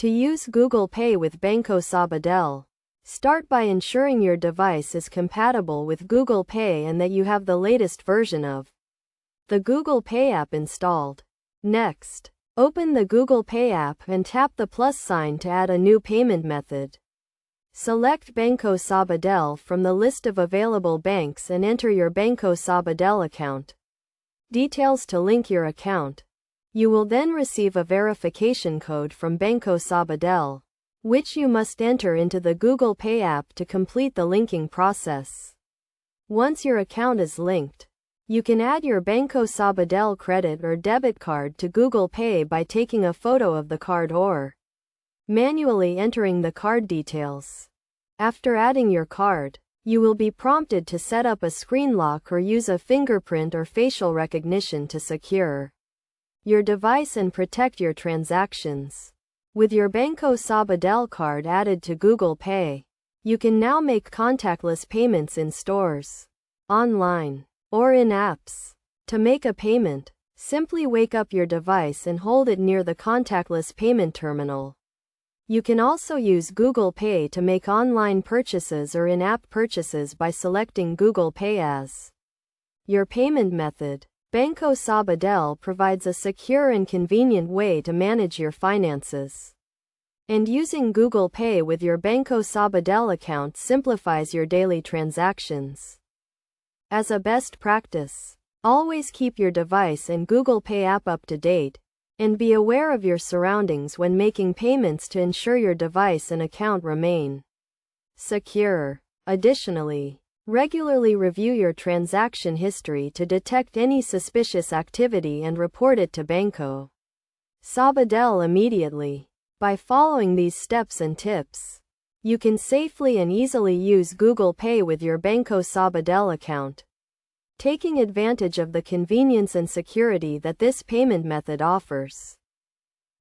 To use Google Pay with Banco Sabadell, start by ensuring your device is compatible with Google Pay and that you have the latest version of the Google Pay app installed. Next, open the Google Pay app and tap the plus sign to add a new payment method. Select Banco Sabadell from the list of available banks and enter your Banco Sabadell account details to link your account. You will then receive a verification code from Banco Sabadell, which you must enter into the Google Pay app to complete the linking process. Once your account is linked, you can add your Banco Sabadell credit or debit card to Google Pay by taking a photo of the card or manually entering the card details. After adding your card, you will be prompted to set up a screen lock or use a fingerprint or facial recognition to secure your device and protect your transactions. With your Banco Sabadell card added to Google Pay, you can now make contactless payments in stores, online, or in apps. To make a payment, simply wake up your device and hold it near the contactless payment terminal. You can also use Google Pay to make online purchases or in-app purchases by selecting Google Pay as your payment method. Banco Sabadell provides a secure and convenient way to manage your finances. And using Google Pay with your Banco Sabadell account simplifies your daily transactions. As a best practice, always keep your device and Google Pay app up to date, and be aware of your surroundings when making payments to ensure your device and account remain secure. Additionally, regularly review your transaction history to detect any suspicious activity and report it to Banco Sabadell immediately. By following these steps and tips, you can safely and easily use Google Pay with your Banco Sabadell account, taking advantage of the convenience and security that this payment method offers.